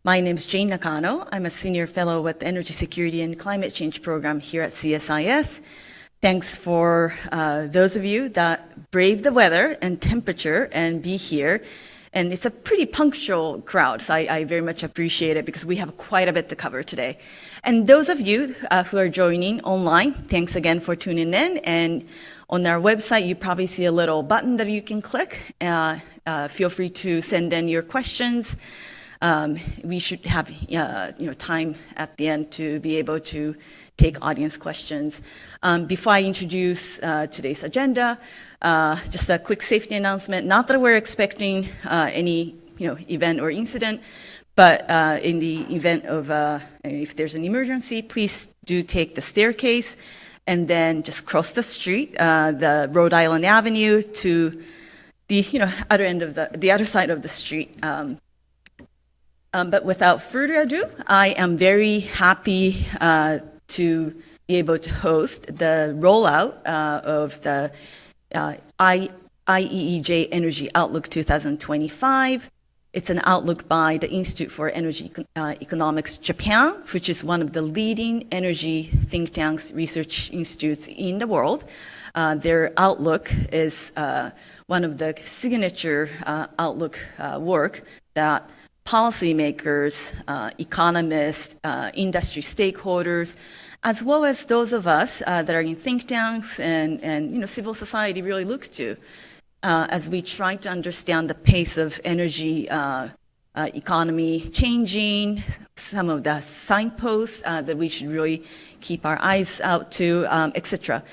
My name is Jane Nakano. I'm a senior fellow with the Energy Security and Climate Change program here at Csis. Thanks for those of you that brave the weather and temperature and be here. And it's a pretty punctual crowd, so I very much appreciate it because we have quite a bit to cover today. And those of you who are joining online, thanks again for tuning in. And on our website, you probably see a little button that you can click. Feel free to send in your questions. We should have time at the end to be able to take audience questions. Before I introduce today's agenda, just a quick safety announcement. Not that we're expecting any event or incident, but in the event of if there's an emergency, please do take the staircase and then just cross the street, the Rhode Island Avenue, to the other end of the other side of the street. But without further ado, I am very happy to be able to host the rollout of the IEEJ Energy Outlook 2025. It's an outlook by the Institute for Energy Economics Japan, which is one of the leading energy think tanks, research institutes in the world. Their outlook is one of the signature outlook work that policymakers, economists, industry stakeholders, as well as those of us that are in think tanks and civil society really look to as we try to understand the pace of energy economy changing, some of the signposts that we should really keep our eyes out to, etc.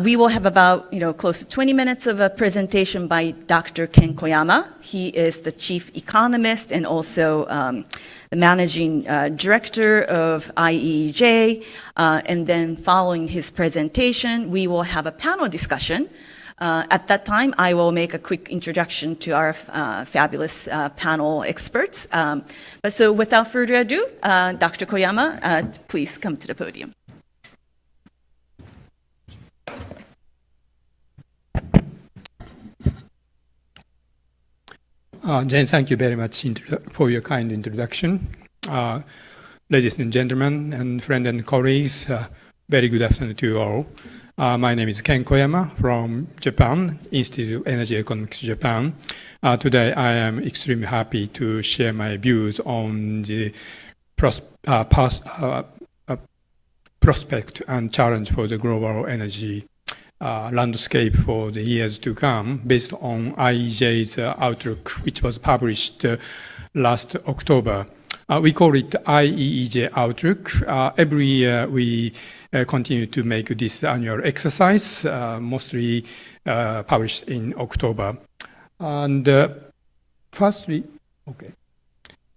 We will have about close to 20 minutes of a presentation by Dr. Ken Koyama. He is the chief economist and also the managing director of IEEJ. And then following his presentation, we will have a panel discussion. At that time, I will make a quick introduction to our fabulous panel experts. So without further ado, Dr. Koyama, please come to the podium. Jane, thank you very much for your kind introduction. Ladies and gentlemen, and friends and colleagues, very good afternoon to you all. My name is Ken Koyama from Japan, Institute of Energy Economics Japan. Today I am extremely happy to share my views on the prospect and challenge for the global energy landscape for the years to come, based on IEJ's outlook, which was published last October. We call it IEEJ Outlook. Every year we continue to make this annual exercise, mostly published in October. And firstly,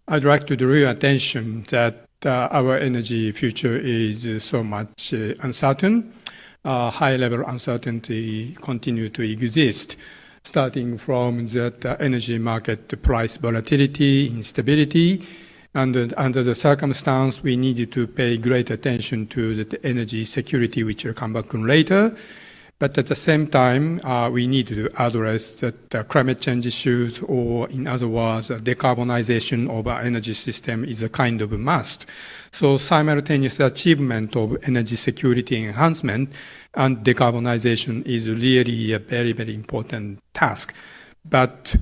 I'd like to draw your attention that our energy future is so much uncertain. High-level uncertainty continue to exist, starting from the energy market price volatility, instability, and under the circumstance, we needed to pay great attention to the energy security, which will come back on later. But at the same time, we need to address the climate change issues, or in other words, decarbonization of our energy system is a kind of a must. So simultaneous achievement of energy security enhancement and decarbonization is really a very, very important task. But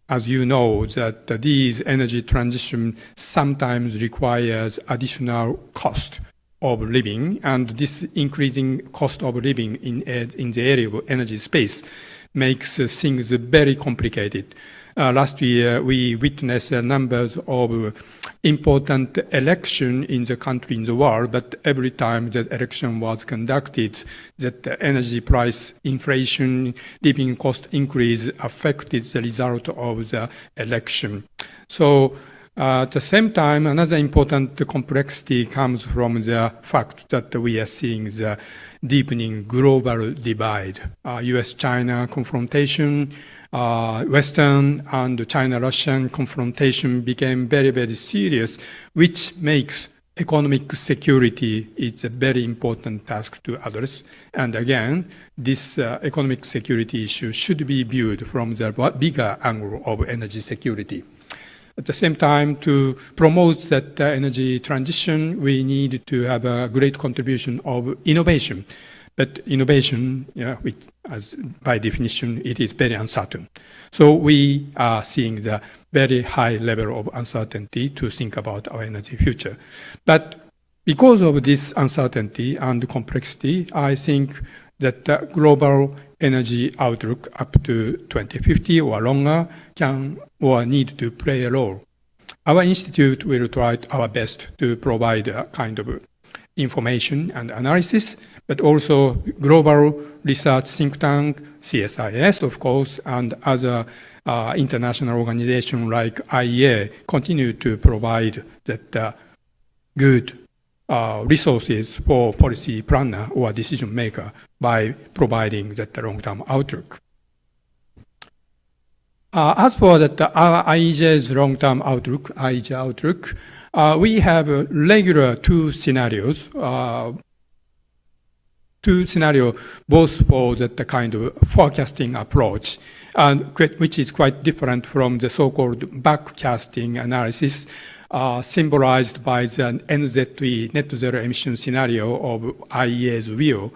as you know, that these energy transition sometimes requires additional cost of living, and this increasing cost of living in the area of energy space makes things very complicated. Last year, we witnessed numbers of important elections in the country, in the world, but every time that election was conducted, that the energy price inflation, living cost increase affected the result of the election. So at the same time, another important complexity comes from the fact that we are seeing the deepening global divide. US-China confrontation, Western and China-Russian confrontation became very, very serious, which makes economic security is a very important task to address. And again, this economic security issue should be viewed from the bigger angle of energy security. At the same time, to promote that energy transition, we need to have a great contribution of innovation. But innovation, as by definition, it is very uncertain. So we are seeing the very high level of uncertainty to think about our energy future. But because of this uncertainty and complexity, I think that the global energy outlook up to 2050 or longer can or need to play a role. Our institute will try our best to provide a kind of information and analysis, but also global research think tank, Csis, of course, and other international organizations like IEA continue to provide that good resources for policy planner or decision maker by providing that long-term outlook. As for that, our IEJ's long-term outlook, IEJ outlook, we have regular two scenarios both for that kind of forecasting approach, which is quite different from the so-called backcasting analysis symbolized by the NZE, net zero emission scenario of IEA's view.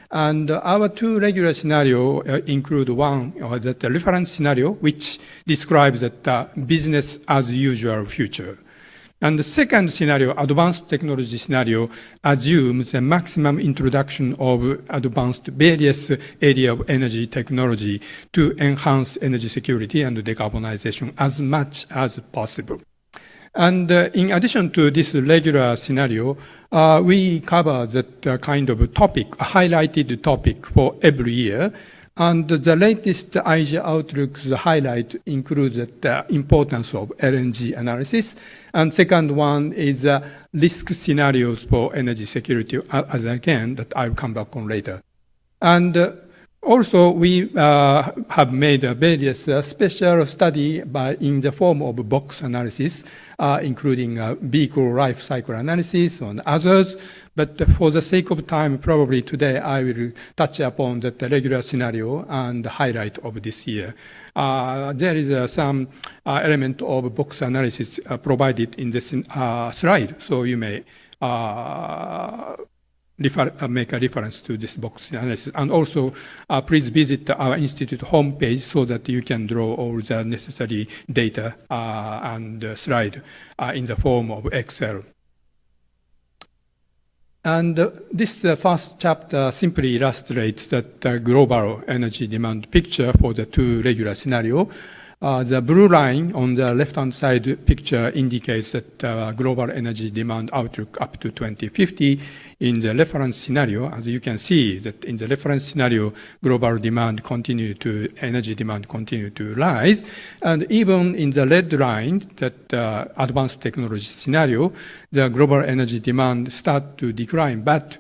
And our two regular scenarios include one, the reference scenario, which describes the business as usual future. And the second scenario, advanced technology scenario, assumes the maximum introduction of advanced various areas of energy technology to enhance energy security and decarbonization as much as possible. And in addition to this regular scenario, we cover that kind of topic, a highlighted topic for every year. And the latest IEJ Outlook's highlight includes the importance of LNG analysis. And second one is risk scenarios for energy security, as again, that I'll come back on later. And also, we have made various special study in the form of box analysis, including vehicle life cycle analysis and others. But for the sake of time, probably today I will touch upon the regular scenario and highlight of this year. There is some element of box analysis provided in this slide, so you may make a reference to this box analysis. And also, please visit our institute homepage so that you can draw all the necessary data and slide in the form of Excel. And this first chapter simply illustrates that the global energy demand picture for the two regular scenarios. The blue line on the left-hand side picture indicates that global energy demand outlook up to 2050 in the reference scenario. As you can see, that in the reference scenario, global energy demand continue to rise. And even in the red line, that advanced technology scenario, the global energy demand start to decline, but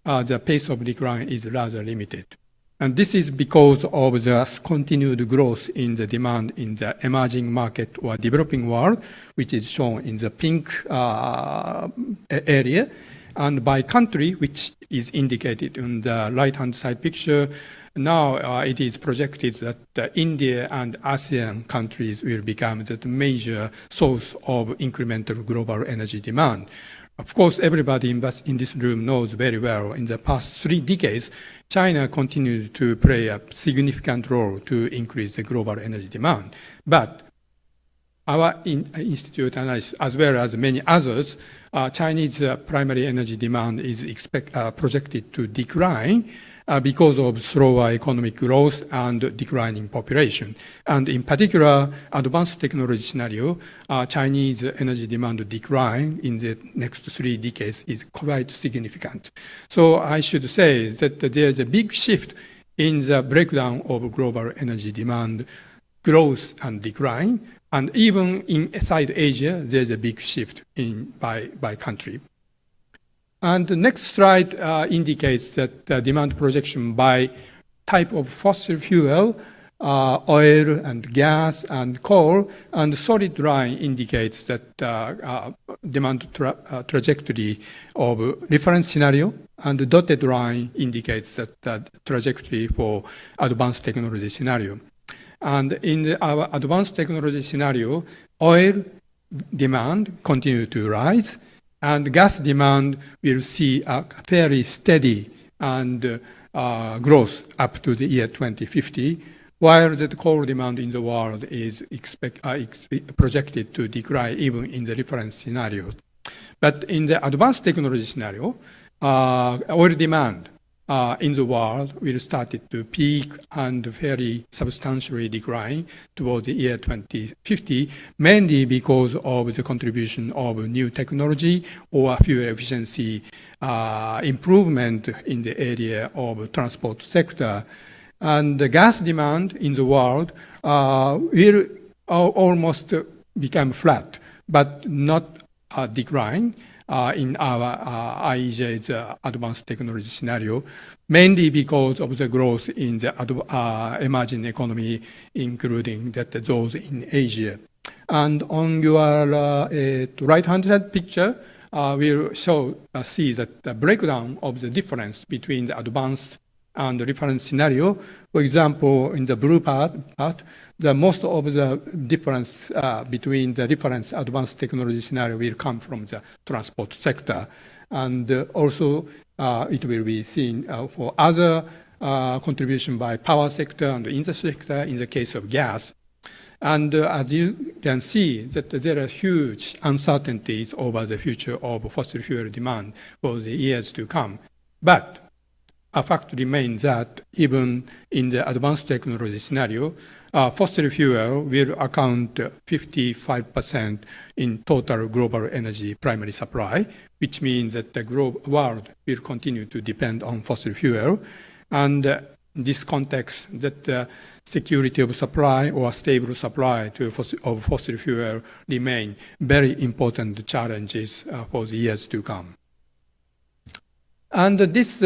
the pace of decline is rather limited. And this is because of the continued growth in the demand in the emerging market or developing world, which is shown in the pink area. And by country, which is indicated in the right-hand side picture, now it is projected that India and ASEAN countries will become the major source of incremental global energy demand. Of course, everybody in this room knows very well, in the past 3 decades, China continued to play a significant role to increase the global energy demand. But our institute analysis, as well as many others, Chinese primary energy demand is projected to decline because of slower economic growth and declining population. And in particular, advanced technology scenario, Chinese energy demand decline in the next 3 decades is quite significant. So I should say that there is a big shift in the breakdown of global energy demand growth and decline. And even inside Asia, there's a big shift by country. And the next slide indicates that the demand projection by type of fossil fuel oil and gas and coal, and solid line indicates that demand trajectory of reference scenario, and the dotted line indicates that the trajectory for advanced technology scenario. And in our advanced technology scenario, oil demand continue to rise, and gas demand will see a fairly steady and growth up to the year 2050, while the coal demand in the world is projected to decline even in the reference scenario. But in the advanced technology scenario, oil demand in the world will start to peak and very substantially decline toward the year 2050, mainly because of the contribution of new technology or fuel efficiency improvement in the area of transport sector. And the gas demand in the world will almost become flat, but not decline in our IEJ's advanced technology scenario, mainly because of the growth in the emerging economy, including those in Asia. And on your right-hand side picture, we'll see that the breakdown of the difference between the advanced and the reference scenario. For example, in the blue part, the most of the difference between the reference advanced technology scenario will come from the transport sector. And also, it will be seen for other contribution by power sector and the industry sector in the case of gas. And as you can see, that there are huge uncertainties over the future of fossil fuel demand for the years to come. But a fact remains that even in the advanced technology scenario, fossil fuel will account 55% in total global energy primary supply, which means that the world will continue to depend on fossil fuel. And in this context, that the security of supply or stable supply of fossil fuel remain very important challenges for the years to come. And this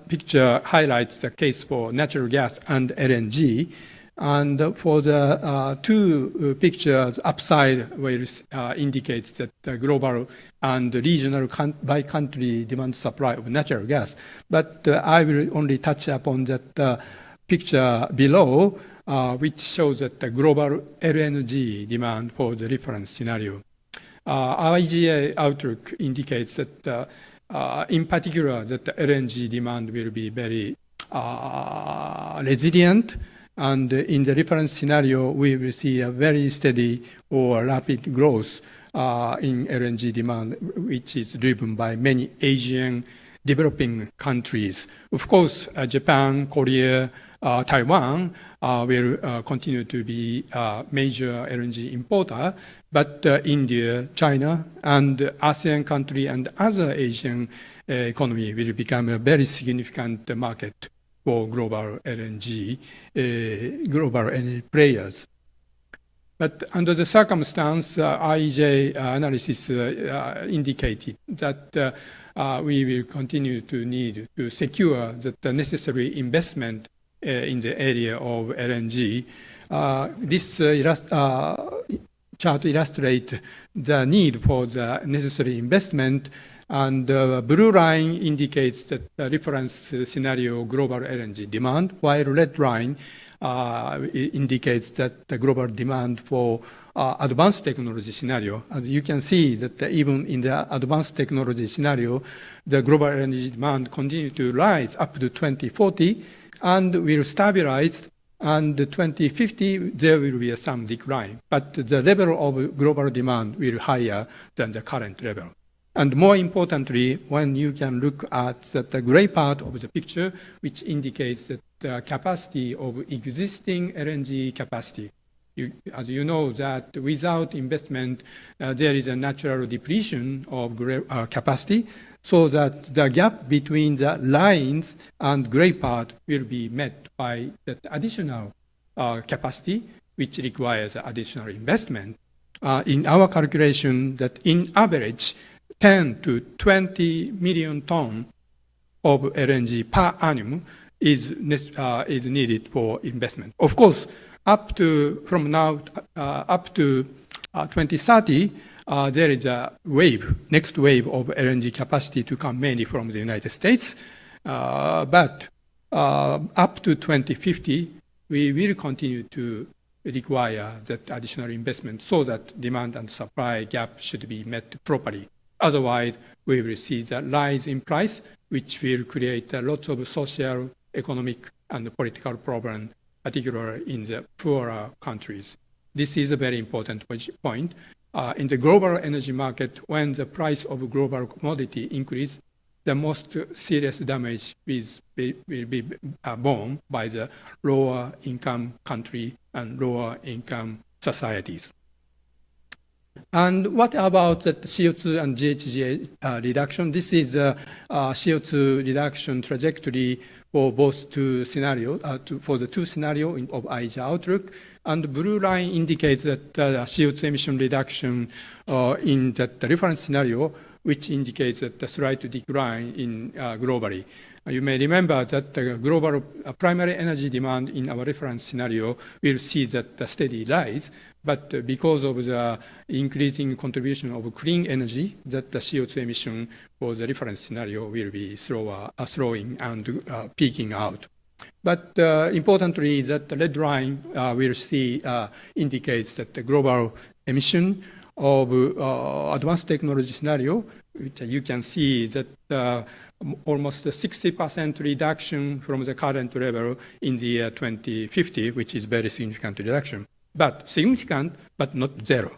picture highlights the case for natural gas and LNG. And for the two pictures, upside will indicates that the global and regional by country demand supply of natural gas. But I will only touch upon that picture below, which shows that the global LNG demand for the reference scenario. IGA outlook indicates that in particular, that the LNG demand will be very resilient, and in the reference scenario, we will see a very steady or rapid growth in LNG demand, which is driven by many Asian developing countries. Of course, Japan, Korea, Taiwan will continue to be a major LNG importer, but India, China, and ASEAN country and other Asian economy will become a very significant market for global LNG players. But under the circumstance, IEJ analysis indicated that we will continue to need to secure the necessary investment in the area of LNG. This chart illustrates the need for the necessary investment, and the blue line indicates that the reference scenario global LNG demand, while red line indicates that the global demand for advanced technology scenario. As you can see that even in the advanced technology scenario, the global energy demand continue to rise up to 2040 and will stabilize, and 2050 there will be some decline, but the level of global demand will be higher than the current level. And more importantly, when you can look at the gray part of the picture, which indicates that the capacity of existing LNG capacity. As you know, that without investment, there is a natural depletion of capacity, so that the gap between the lines and gray part will be met by that additional capacity, which requires additional investment. In our calculation, that in average, 10 to 20 million tons of LNG per annum is needed for investment. Of course, from now up to 2030, there is a next wave of LNG capacity to come mainly from the United States. But up to 2050, we will continue to require that additional investment so that demand and supply gap should be met properly. Otherwise, we will see the rise in price, which will create lots of social, economic, and political problems, particularly in the poorer countries. This is a very important point. In the global energy market, when the price of global commodity increases, the most serious damage will be borne by the lower income country and lower income societies. And what about the CO2 and GHG reduction? This is a CO2 reduction trajectory for both two scenarios, for the two scenarios of IEA outlook. And the blue line indicates that CO2 emission reduction in the reference scenario, which indicates that the slight decline in globally. You may remember that the global primary energy demand in our reference scenario will see that the steady rise, but because of the increasing contribution of clean energy, that the CO2 emission for the reference scenario will be slowing and peaking out. But importantly, that the red line we'll see indicates that the global emission of advanced technology scenario, which you can see that almost a 60% reduction from the current level in the year 2050, which is very significant reduction. But significant, but not zero.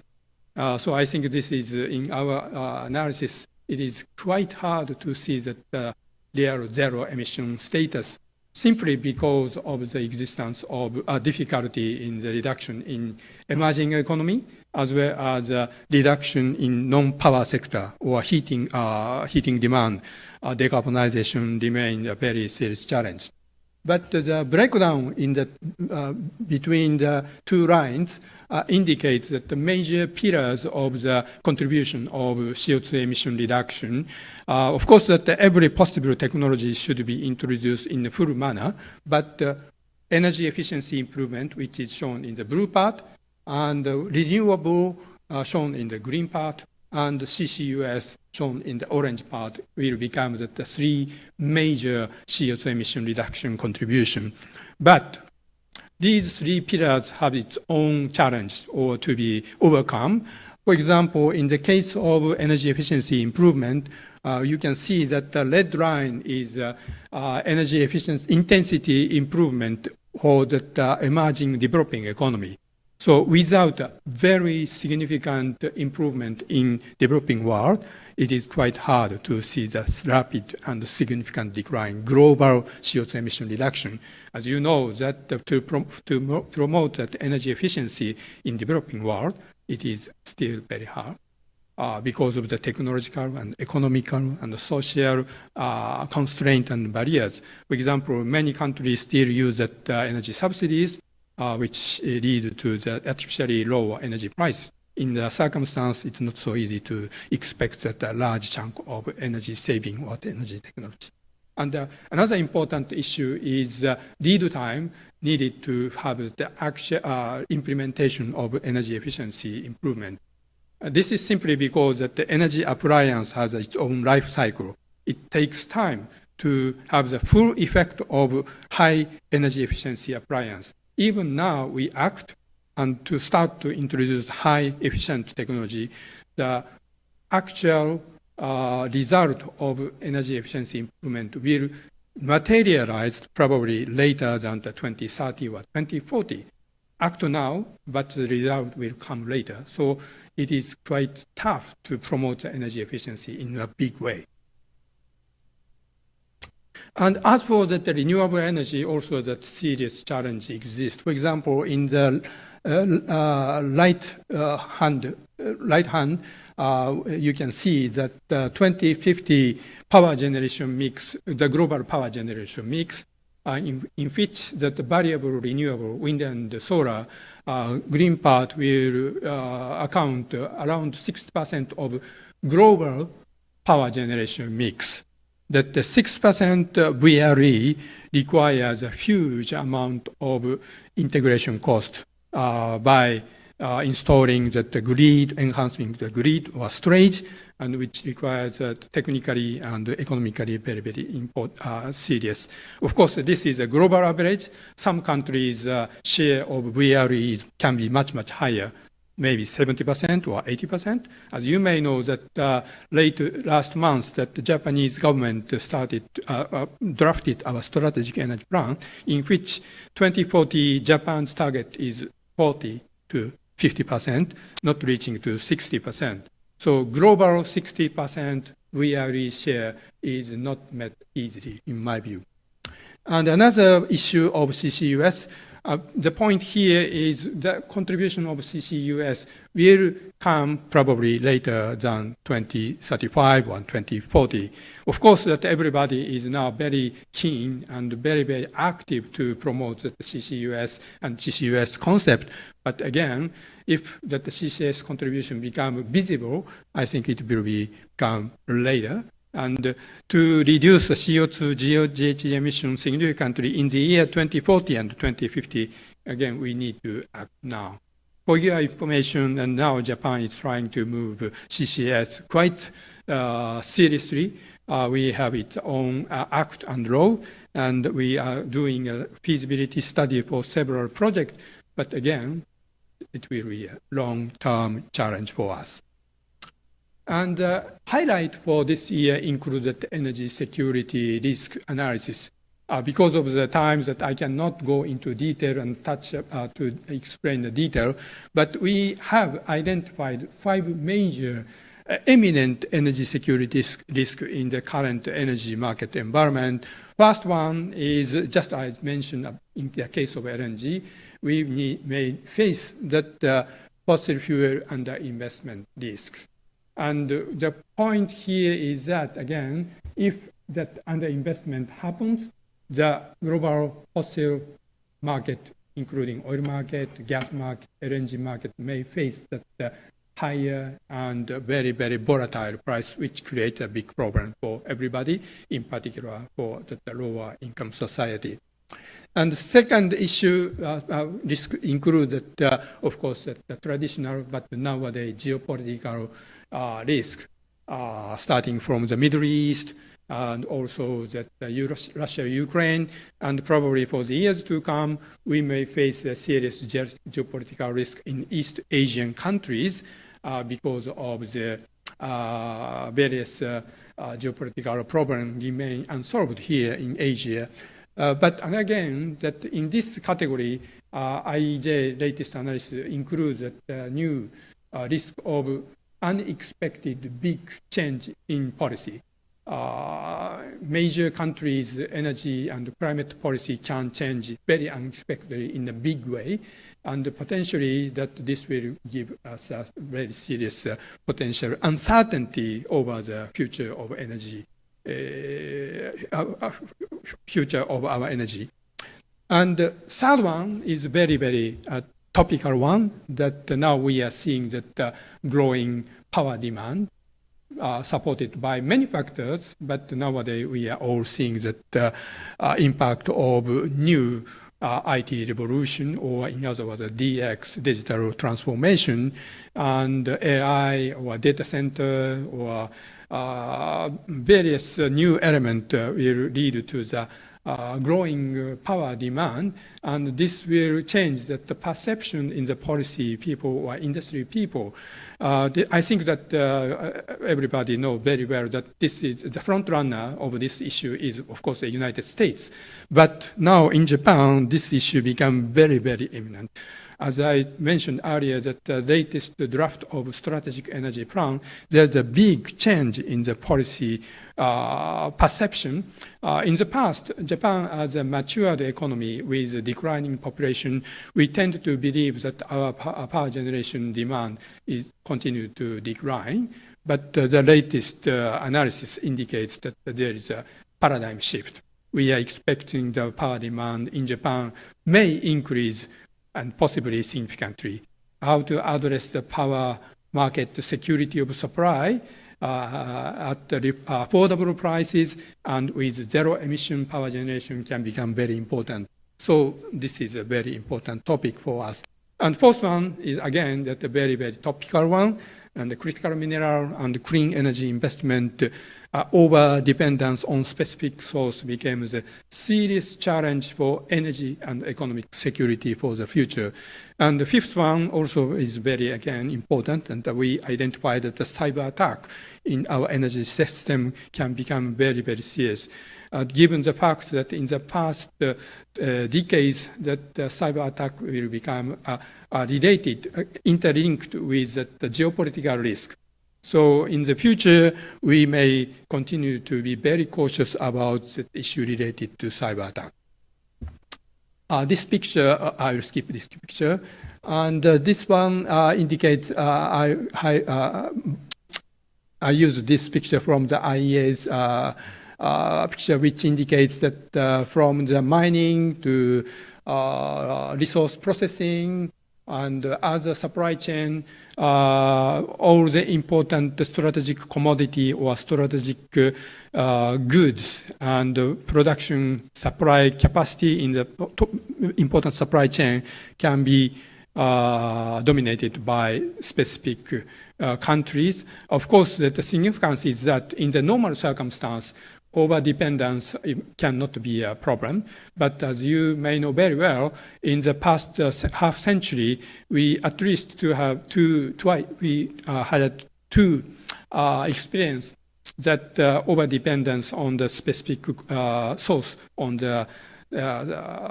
So I think this is, in our analysis, it is quite hard to see that real zero emission status simply because of the existence of difficulty in the reduction in emerging economy, as well as reduction in non-power sector or heating demand. Decarbonization remains a very serious challenge. But the breakdown in the, between the two lines indicates that the major pillars of the contribution of CO2 emission reduction, of course, that every possible technology should be introduced in a full manner, but energy efficiency improvement, which is shown in the blue part, and renewable shown in the green part, and CCUS shown in the orange part will become the three major CO2 emission reduction contribution. But these three pillars have its own challenge or to be overcome. For example, in the case of energy efficiency improvement, you can see that the red line is energy efficiency intensity improvement for the emerging developing economy. So without a very significant improvement in developing world, it is quite hard to see the rapid and significant decline global CO2 emission reduction. As you know, that to promote that energy efficiency in developing world, it is still very hard because of the technological and economical and social constraint and barriers. For example, many countries still use that energy subsidies, which lead to the artificially low energy price. In the circumstance, it's not so easy to expect that a large chunk of energy saving or energy technology. And another important issue is lead time needed to have the actual implementation of energy efficiency improvement. This is simply because that the energy appliance has its own life cycle. It takes time to have the full effect of high energy efficiency appliance. Even now, we act and to start to introduce high efficient technology, the actual result of energy efficiency improvement will materialize probably later than the 2030 or 2040. Act now, but the result will come later. So it is quite tough to promote the energy efficiency in a big way. And as for the renewable energy, also that serious challenge exists. For example, in the right hand, you can see that the 2050 power generation mix, the global power generation mix, in which that the variable renewable wind and solar green part will account around 60% of global power generation mix. that the 6% VRE requires a huge amount of integration cost by installing the grid, enhancing the grid or storage, and which requires technically and economically very, very serious. Of course, this is a global average. Some countries' share of VRE can be much, much higher, maybe 70% or 80%. As you may know, that last month, that the Japanese government drafted our strategic energy plan, in which 2040 Japan's target is 40 to 50%, not reaching to 60%. So global 60% VRE share is not met easily, in my view. And another issue of CCUS, the point here is the contribution of CCUS will come probably later than 2035 or 2040. Of course, that everybody is now very keen and very, very active to promote the CCUS and CCUS concept. But again, if that the CCS contribution become visible, I think it will become later. And to reduce the CO2 GHG emissions significantly in the year 2040 and 2050, again, we need to act now. For your information, and now Japan is trying to move CCS quite seriously. We have its own act and law, and we are doing a feasibility study for several projects. But again, it will be a long-term challenge for us. And highlight for this year included energy security risk analysis. Because of the times that I cannot go into detail and touch to explain the detail, but we have identified 5 major eminent energy security risk in the current energy market environment. First one is, just as mentioned in the case of LNG, we may face that fossil fuel underinvestment risk. And the point here is that, again, if that underinvestment happens, the global fossil market, including oil market, gas market, LNG market, may face that higher and very, very volatile price, which creates a big problem for everybody, in particular for the lower income society. And the second issue risk includes that, of course, the traditional, but nowadays geopolitical risk, starting from the Middle East, and also that Russia, Ukraine, and probably for the years to come, we may face a serious geopolitical risk in East Asian countries because of the various geopolitical problems remain unsolved here in Asia. But again, that in this category, IEJ latest analysis includes that new risk of unexpected big change in policy. Major countries' energy and climate policy can change very unexpectedly in a big way, and potentially that this will give us a very serious potential uncertainty over the future of energy, future of our energy. And the third one is very, very topical one, that now we are seeing that growing power demand supported by many factors, but nowadays we are all seeing that the impact of new IT revolution, or in other words, DX, digital transformation, and AI or data center or various new elements will lead to the growing power demand, and this will change the perception in the policy people or industry people. I think that everybody knows very well that this is the front runner of this issue is, of course, the United States. But now in Japan, this issue become very, very imminent. As I mentioned earlier, that the latest draft of strategic energy plan, there's a big change in the policy perception. In the past, Japan, as a matured economy with a declining population, we tend to believe that our power generation demand is continue to decline. But the latest analysis indicates that there is a paradigm shift. We are expecting the power demand in Japan may increase and possibly significantly. How to address the power market security of supply at the affordable prices and with zero emission power generation can become very important. So this is a very important topic for us. And fourth one is again that a very, very topical one, and the critical mineral and clean energy investment over dependence on specific source became a serious challenge for energy and economic security for the future. And the fifth one also is very, again, important, and we identified that the cyber attack in our energy system can become very, very serious. Given the fact that in the past decades that the cyber attack will become related, interlinked with the geopolitical risk. So in the future, we may continue to be very cautious about the issue related to cyber attack. This picture, I will skip this picture. And this one indicates, I use this picture from the IEA's picture, which indicates that from the mining to resource processing and other supply chain, all the important strategic commodity or strategic goods and production supply capacity in the important supply chain can be dominated by specific countries. Of course, the significance is that in the normal circumstance, over-dependence cannot be a problem. But as you may know very well, in the past half century, we at least had two experience that over-dependence on the specific source on the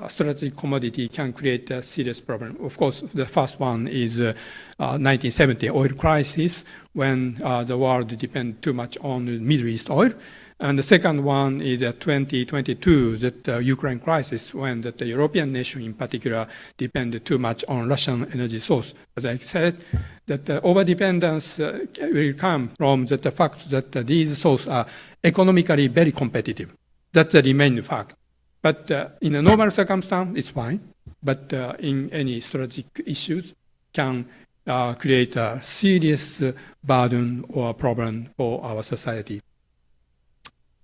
strategic commodity can create a serious problem. Of course, the first one is 1970 oil crisis, when the world depended too much on Middle East oil. And the second one is 2022, that Ukraine crisis, when the European nation in particular depended too much on Russian energy source. As I said, that overdependence will come from the fact that these sources are economically very competitive. That's the remaining fact. But in a normal circumstance, it's fine. But in any strategic issues, can create a serious burden or problem for our society.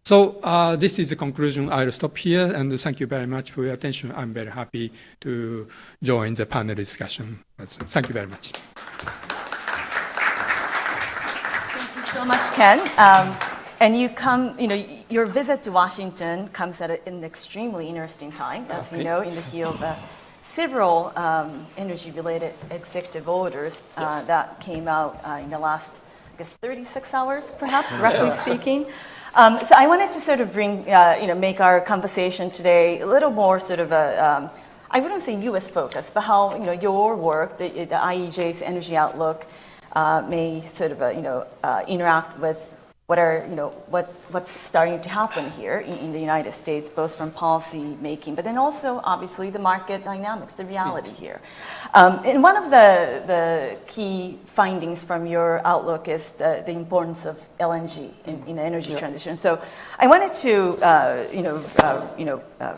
So this is the conclusion. I'll stop here, and thank you very much for your attention. I'm very happy to join the panel discussion. Thank you very much. Thank you so much, Ken. And your visit to Washington comes at an extremely interesting time, as you know, in the heel of several energy-related executive orders that came out in the last, 36 hours, perhaps, roughly speaking. So I wanted to sort of bring, make our conversation today a little more sort of I wouldn't say U.S. focus, but how, your work, the IEJ's energy outlook may sort of, interact with what's starting to happen here in the United States, both from policy making, but then also obviously the market dynamics, the reality here. And one of the key findings from your outlook is the importance of LNG in the energy transition. So I wanted to,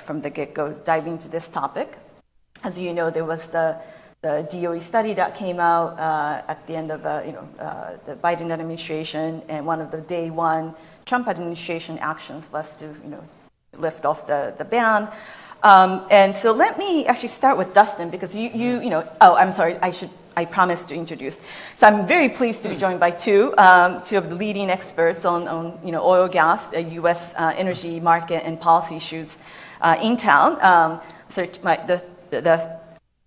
from the get-go, dive into this topic. As you know, there was the DOE study that came out at the end of the Biden administration, and one of the day one Trump administration actions was to lift off the ban. And so let me actually start with Dustin, because I'm sorry, I promised to introduce. So I'm very pleased to be joined by two of the leading experts on oil, gas, U.S. Energy market and policy issues in town. So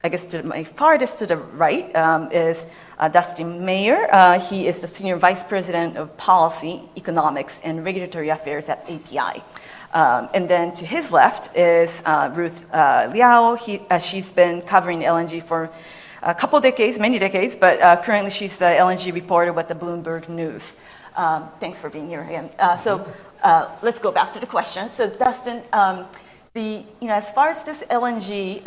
I guess to my farthest to the right is Dustin Mayer. He is the Senior Vice President of Policy, Economics, and Regulatory Affairs at API. And then to his left is Ruth Liao. She's been covering LNG for a couple decades, many decades, but currently she's the LNG reporter with the Bloomberg News. Thanks for being here again. So let's go back to the question. So Dustin, as far as this LNG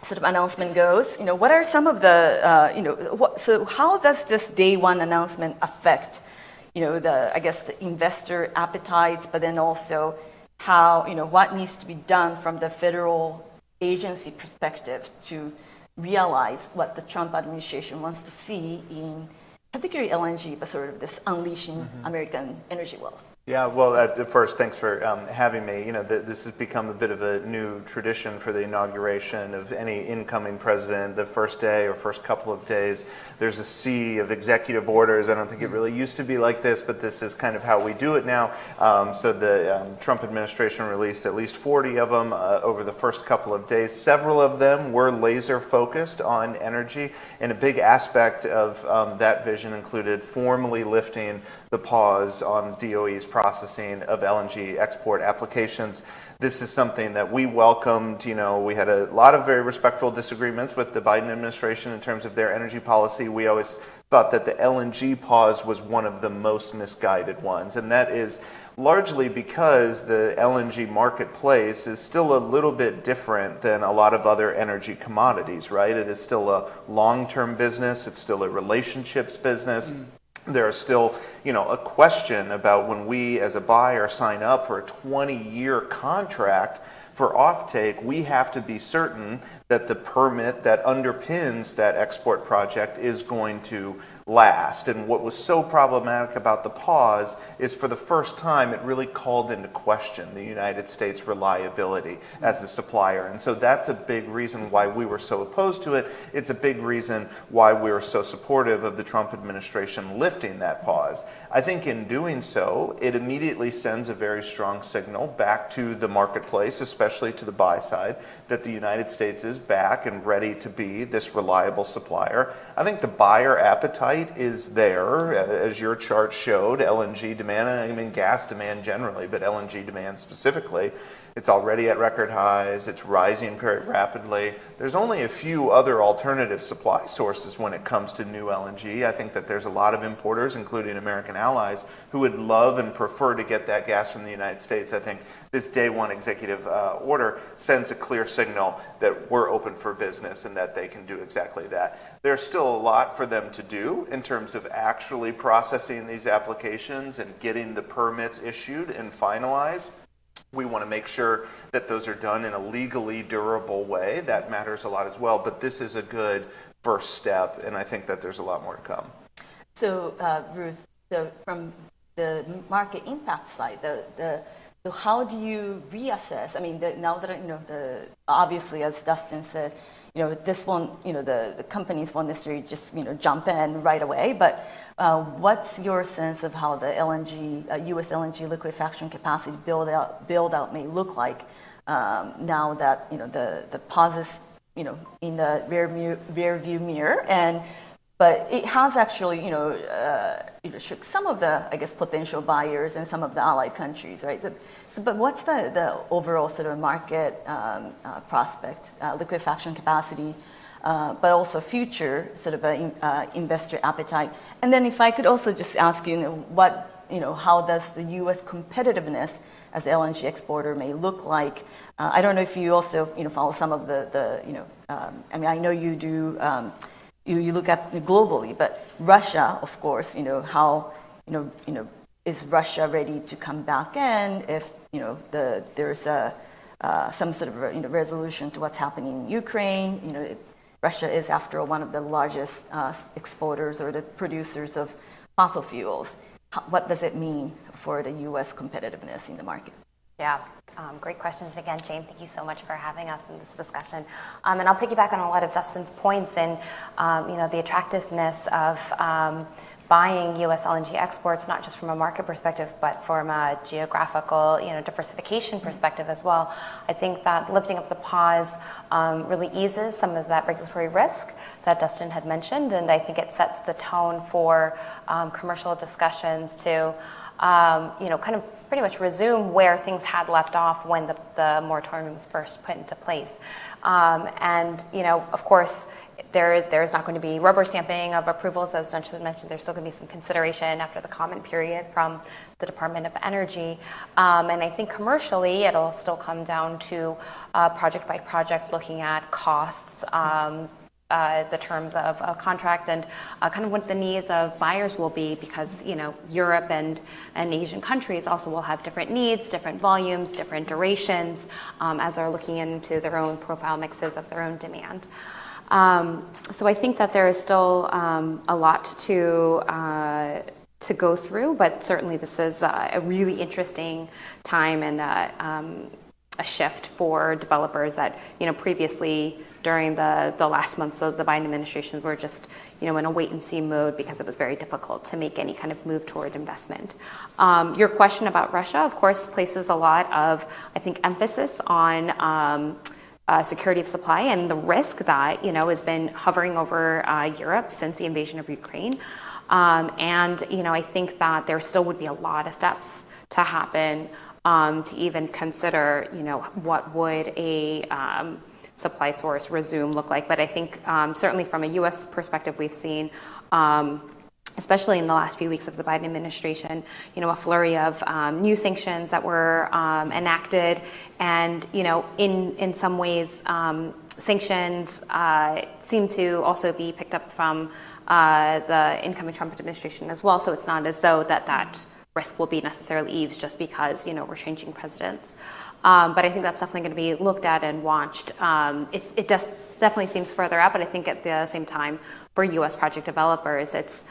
sort of announcement goes, what are some of the, so how does this day one announcement affect, the investor appetites, but then also how, what needs to be done from the federal agency perspective to realize what the Trump administration wants to see in particularly LNG, but sort of this unleashing American energy wealth? Yeah, well, first, thanks for having me. This has become a bit of a new tradition for the inauguration of any incoming president. The first day or first couple of days, there's a sea of executive orders. I don't think it really used to be like this, but this is kind of how we do it now. So the Trump administration released at least 40 of them over the first couple of days. Several of them were laser focused on energy, and a big aspect of that vision included formally lifting the pause on DOE's processing of LNG export applications. This is something that we welcomed. We had a lot of very respectful disagreements with the Biden administration in terms of their energy policy. We always thought that the LNG pause was one of the most misguided ones, and that is largely because the LNG marketplace is still a little bit different than a lot of other energy commodities, right? It is still a long-term business. It's still a relationships business. There's still, a question about when we as a buyer sign up for a 20-year contract for offtake, we have to be certain that the permit that underpins that export project is going to last. And what was so problematic about the pause is for the first time it really called into question the United States reliability as a supplier. And so that's a big reason why we were so opposed to it. It's a big reason why we were so supportive of the Trump administration lifting that pause. I think in doing so, it immediately sends a very strong signal back to the marketplace, especially to the buy side, that the United States is back and ready to be this reliable supplier. I think the buyer appetite is there, as your chart showed. LNG demand, I mean gas demand generally, but LNG demand specifically, it's already at record highs. It's rising very rapidly. There's only a few other alternative supply sources when it comes to new LNG. I think that there's a lot of importers, including American allies, who would love and prefer to get that gas from the United States. I think this day one executive order sends a clear signal that we're open for business and that they can do exactly that. There's still a lot for them to do in terms of actually processing these applications and getting the permits issued and finalized. We want to make sure that those are done in a legally durable way. That matters a lot as well. But this is a good first step, and I think that there's a lot more to come. So, Ruth, from the market impact side, so how do you reassess? I mean, now that obviously, as Dustin said, this won't, the companies won't necessarily just, jump in right away. But what's your sense of how the US LNG liquefaction capacity build out may look like now that the pause is, in the rear view mirror, but it has actually, shook some of the, I guess, potential buyers in some of the allied countries, right? But what's the overall sort of market prospect, liquefaction capacity, but also future sort of investor appetite? And then if I could also just ask you, how does the U.S. competitiveness as an LNG exporter may look like? I don't know if you also, follow some of I mean, I know you do. You look at globally, but Russia, of course, how is Russia ready to come back in if there's some sort of resolution to what's happening in Ukraine? Russia is, after all, one of the largest exporters or the producers of fossil fuels. What does it mean for the U.S. competitiveness in the market? Yeah, great questions. And again, Jane, thank you so much for having us in this discussion. And I'll piggyback on a lot of Dustin's points and, the attractiveness of buying U.S. LNG exports, not just from a market perspective, but from a geographical, diversification perspective as well. I think that lifting of the pause really eases some of that regulatory risk that Dustin had mentioned, and I think it sets the tone for commercial discussions to, kind of pretty much resume where things had left off when the moratorium was first put into place. Of course, there is not going to be rubber stamping of approvals, as Dustin mentioned. There's still going to be some consideration after the comment period from the Department of Energy. And I think commercially, it'll still come down to project by project, looking at costs, the terms of a contract, and kind of what the needs of buyers will be, because Europe and Asian countries also will have different needs, different volumes, different durations, as they're looking into their own profile mixes of their own demand. So I think that there is still a lot to go through, but certainly this is a really interesting time and a shift for developers that, previously during the last months of the Biden administration were just, in a wait and see mode because it was very difficult to make any kind of move toward investment. Your question about Russia, of course, places a lot of, I think, emphasis on security of supply and the risk that, has been hovering over Europe since the invasion of Ukraine. And, I think that there still would be a lot of steps to happen to even consider, what would a supply source resume look like. But I think certainly from a U.S. perspective, we've seen, especially in the last few weeks of the Biden administration, a flurry of new sanctions that were enacted. And, in some ways, sanctions seem to also be picked up from the incoming Trump administration as well. So it's not as though that risk will be necessarily eased just because, we're changing presidents. But I think that's definitely going to be looked at and watched. It definitely seems further out, but I think at the same time, for U.S. project developers, it's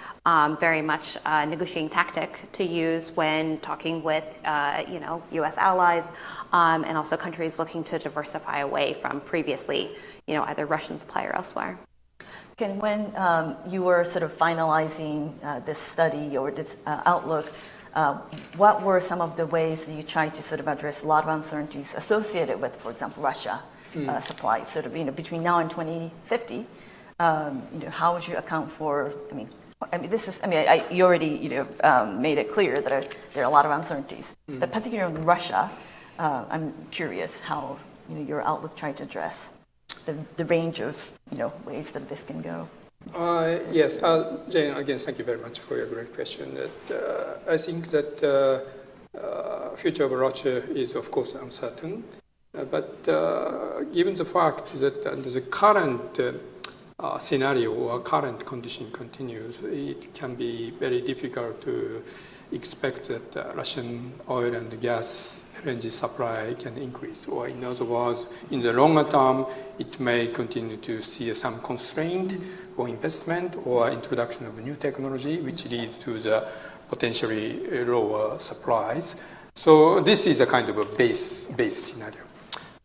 very much a negotiating tactic to use when talking with, U.S. allies and also countries looking to diversify away from previously, either Russian supply or elsewhere. Ken, when you were sort of finalizing this study or this outlook, what were some of the ways that you tried to sort of address a lot of uncertainties associated with, for example, Russia supply, sort of, between now and 2050? How would you account for, you already, made it clear that there are a lot of uncertainties, but particularly in Russia, I'm curious how, your outlook tried to address the range of, ways that this can go. Yes, Jane, again, thank you very much for your great question. I think that future of Russia is, of course, uncertain. But given the fact that under the current scenario or current condition continues, it can be very difficult to expect that Russian oil and gas LNG supply can increase. Or in other words, in the longer term, it may continue to see some constraint for investment or introduction of new technology, which leads to the potentially lower supplies. So this is a kind of a base scenario.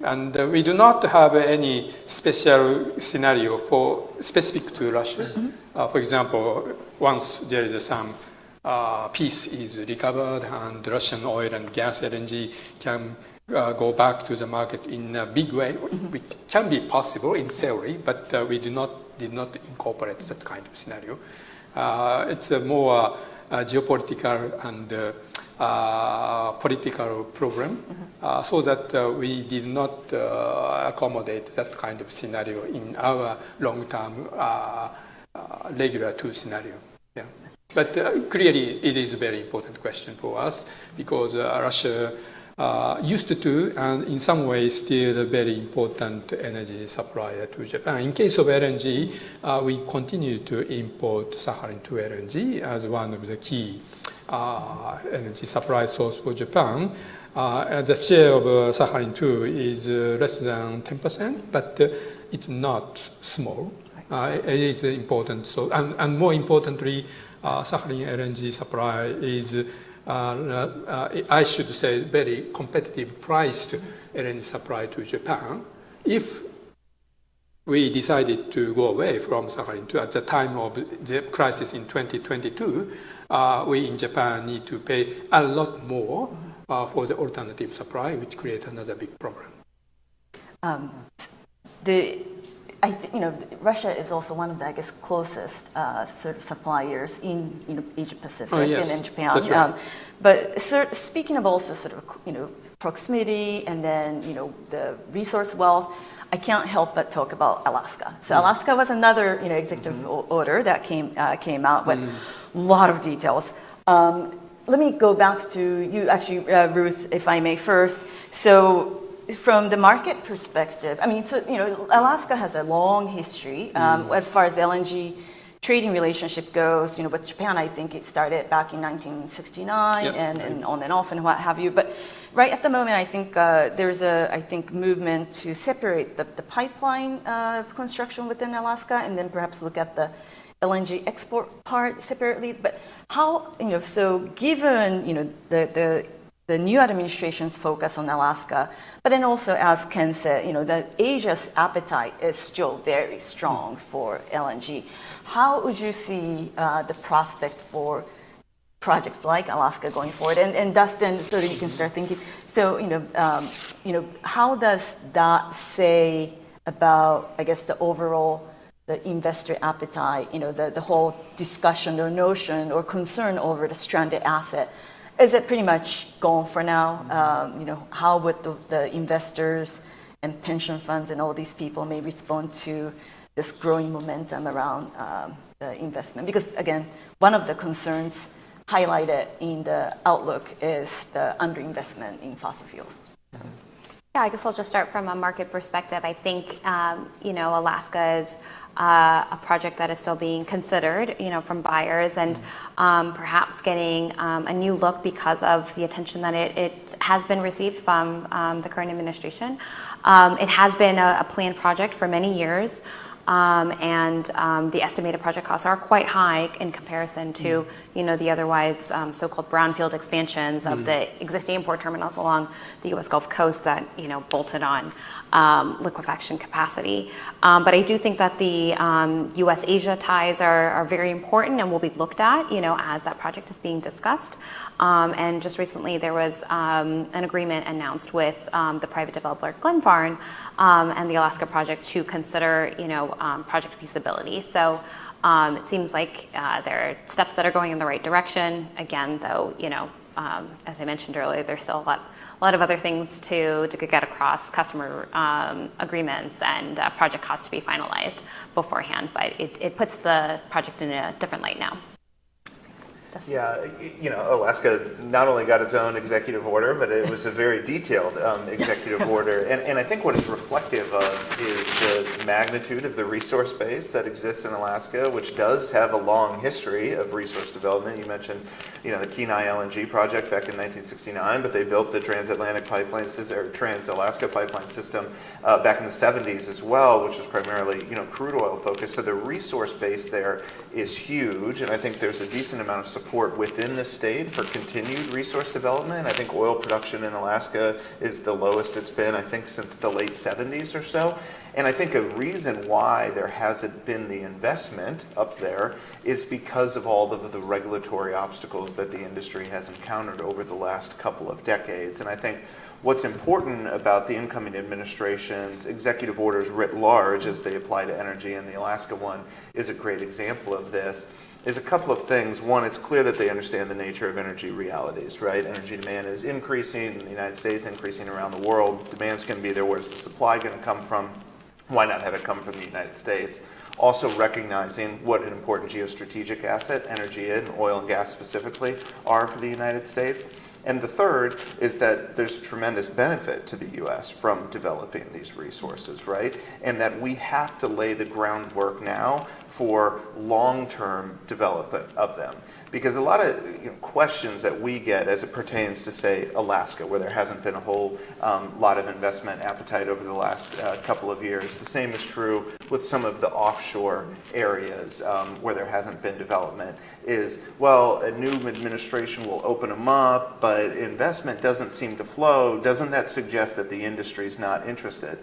And we do not have any special scenario for specific to Russia. For example, once there is some peace is recovered and Russian oil and gas LNG can go back to the market in a big way, which can be possible in theory, but we did not incorporate that kind of scenario. It's a more geopolitical and political problem, so that we did not accommodate that kind of scenario in our long-term regular two scenario. Yeah. But clearly, it is a very important question for us because Russia used to, and in some ways, still a very important energy supplier to Japan. In case of LNG, we continue to import Sakhalin-2 LNG as one of the key energy supply source for Japan. The share of Sakhalin-2 is less than 10%, but it's not small. It is important. So, and more importantly, Sakhalin LNG supply is, I should say, very competitive priced LNG supply to Japan. If we decided to go away from Sakhalin-2 at the time of the crisis in 2022, we in Japan need to pay a lot more for the alternative supply, which creates another big problem. Russia is also one of the, closest sort of suppliers in, Asia Pacific yes, and in Japan. That's right. But speaking of also sort of, proximity and then, the resource wealth, I can't help but talk about Alaska. So Alaska was another, executive order that came out with a lot of details. Let me go back to you, actually, Ruth, if I may first. So from the market perspective, Alaska has a long history as far as LNG trading relationship goes, with Japan, I think it started back in 1969 Yep. and on and off and what have you. But right at the moment, I think there's a movement to separate the pipeline construction within Alaska and then perhaps look at the LNG export part separately. But how, so given, the new administration's focus on Alaska, but then also, as Ken said, that Asia's appetite is still very strong for LNG. How would you see the prospect for projects like Alaska going forward? And Dustin, so that you can start thinking. So, how does that say about, I guess, the overall the investor appetite? The whole discussion or notion or concern over the stranded asset. Is it pretty much gone for now? How would the investors and pension funds and all these people may respond to this growing momentum around the investment? Because again, one of the concerns highlighted in the outlook is the underinvestment in fossil fuels. Yeah, I guess I'll just start from a market perspective. I think, Alaska is a project that is still being considered, from buyers and perhaps getting a new look because of the attention that it has been received from the current administration. It has been a planned project for many years. And the estimated project costs are quite high in comparison to, the otherwise so-called brownfield expansions of the existing import terminals along the U.S. Gulf Coast that, bolted on liquefaction capacity. But I do think that the U.S.-Asia ties are very important and will be looked at, as that project is being discussed. And just recently there was an agreement announced with the private developer Glenfarne and the Alaska project to consider, project feasibility. So it seems like there are steps that are going in the right direction. Again, though, as I mentioned earlier, there's still a lot of other things to get across, customer agreements and project costs to be finalized beforehand. But it puts the project in a different light now. Yeah, Alaska not only got its own executive order, but it was a very detailed executive order. And I think what it's reflective of is the magnitude of the resource base that exists in Alaska, which does have a long history of resource development. You mentioned, the Kenai LNG project back in 1969, but they built the transatlantic pipeline system, or Trans-Alaska pipeline system back in the 70s as well, which was primarily, crude oil focused. So the resource base there is huge, and I think there's a decent amount of support within the state for continued resource development. I think oil production in Alaska is the lowest it's been, I think, since the late 70s or so. And I think a reason why there hasn't been the investment up there is because of all of the regulatory obstacles that the industry has encountered over the last couple of decades. And I think what's important about the incoming administration's executive orders writ large as they apply to energy, and the Alaska one is a great example of this, is a couple of things. One, it's clear that they understand the nature of energy realities, right? Energy demand is increasing in the United States, increasing around the world. Demand's going to be there. Where's the supply going to come from? Why not have it come from the United States? Also recognizing what an important geostrategic asset energy and oil and gas specifically are for the United States. And the third is that there's tremendous benefit to the U.S. from developing these resources, right? And that we have to lay the groundwork now for long-term development of them. Because a lot of questions that we get as it pertains to, say, Alaska, where there hasn't been a whole lot of investment appetite over the last couple of years. The same is true with some of the offshore areas where there hasn't been development, is, well, a new administration will open them up, but investment doesn't seem to flow. Doesn't that suggest that the industry's not interested?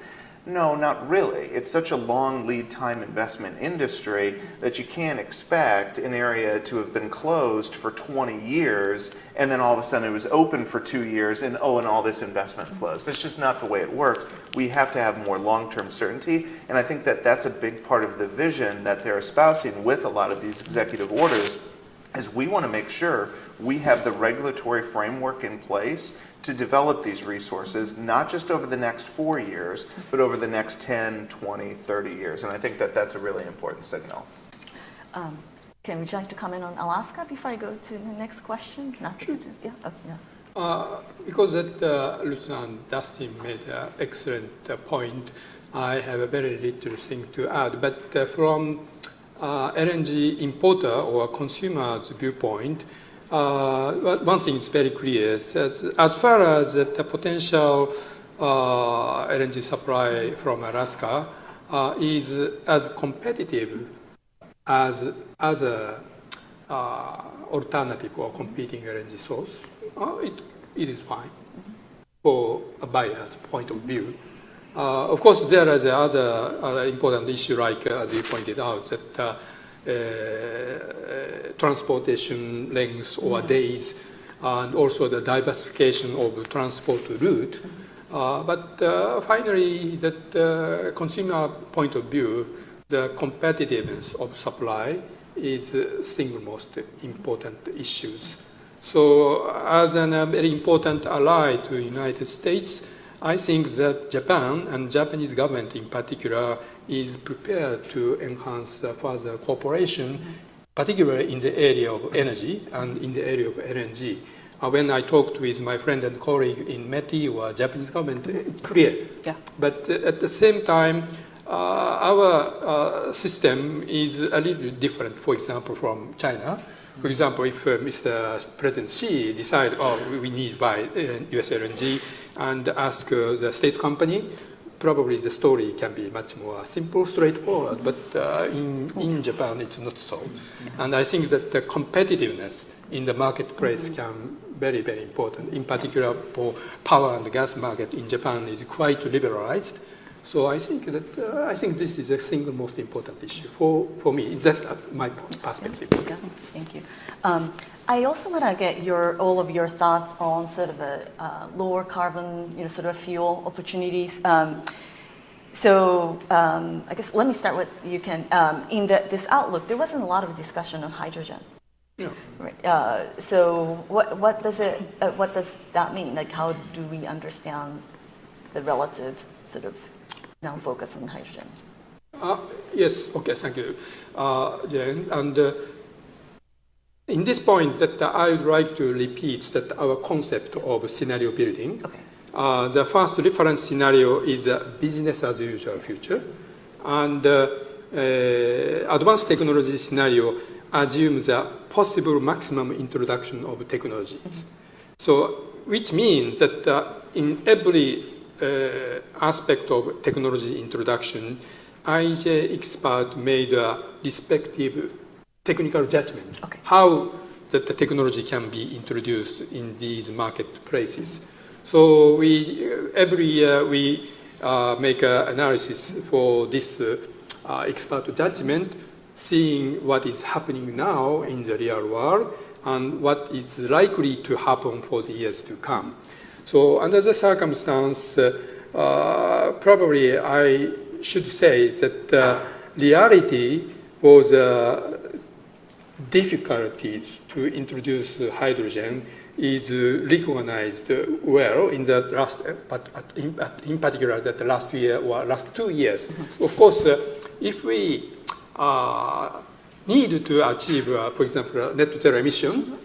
No, not really. It's such a long lead time investment industry that you can't expect an area to have been closed for 20 years and then all of a sudden it was open for 2 years and all this investment flows. That's just not the way it works. We have to have more long-term certainty, and I think that that's a big part of the vision that they're espousing with a lot of these executive orders, is we want to make sure we have the regulatory framework in place to develop these resources, not just over the next 4 years, but over the next 10, 20, 30 years. And I think that that's a really important signal. Ken, would you like to comment on Alaska before I go to the next question? Sure. Yeah. Okay, yeah. Because Lieutenant Dustin made an excellent point, I have a very little thing to add. But from LNG importer or consumer's viewpoint, one thing is very clear, that as far as the potential LNG supply from Alaska is as competitive as other alternative or competing LNG source, it is fine for a buyer's point of view. Of course, there is other important issue, like as you pointed out, that transportation lengths or days, and also the diversification of transport route. But finally, that consumer point of view, the competitiveness of supply is the single most important issues. So as a very important ally to the United States, I think that Japan and Japanese government in particular is prepared to enhance further cooperation, particularly in the area of energy and in the area of LNG. When I talked with my friend and colleague in METI or Japanese government, it's clear. Yeah. But at the same time, our system is a little bit different, for example, from China. For example, if Mr. President Xi decide, we need to buy US LNG and ask the state company, probably the story can be much more simple, straightforward. But in Japan, it's not so. And I think that the competitiveness in the marketplace can very, very important. In particular, for power and gas market in Japan is quite liberalized. So I think that I think this is the single most important issue for me. That's my perspective. Yeah, thank you. I also want to get all of your thoughts on sort of a lower carbon, sort of fuel opportunities. So I guess let me start with you, Ken. In this outlook, there wasn't a lot of discussion on hydrogen. Yeah. Right. So what does that mean? Like, how do we understand the relative sort of now focus on hydrogen? Yes. Okay. Thank you, Jane. And in this point, that I would like to repeat that our concept of scenario building. Okay. The first reference scenario is a business as usual future, and advanced technology scenario assumes a possible maximum introduction of technologies. So, which means that in every aspect of technology introduction, IJ expert made a respective technical judgment, okay, how that the technology can be introduced in these marketplaces. So every year we make an analysis for this expert judgment, seeing what is happening now in the real world and what is likely to happen for the years to come. So under the circumstance, probably I should say that reality was difficulties to introduce hydrogen is recognized well in the last, but in particular that the last year or last 2 years. Of course, if we need to achieve, for example, net zero emission,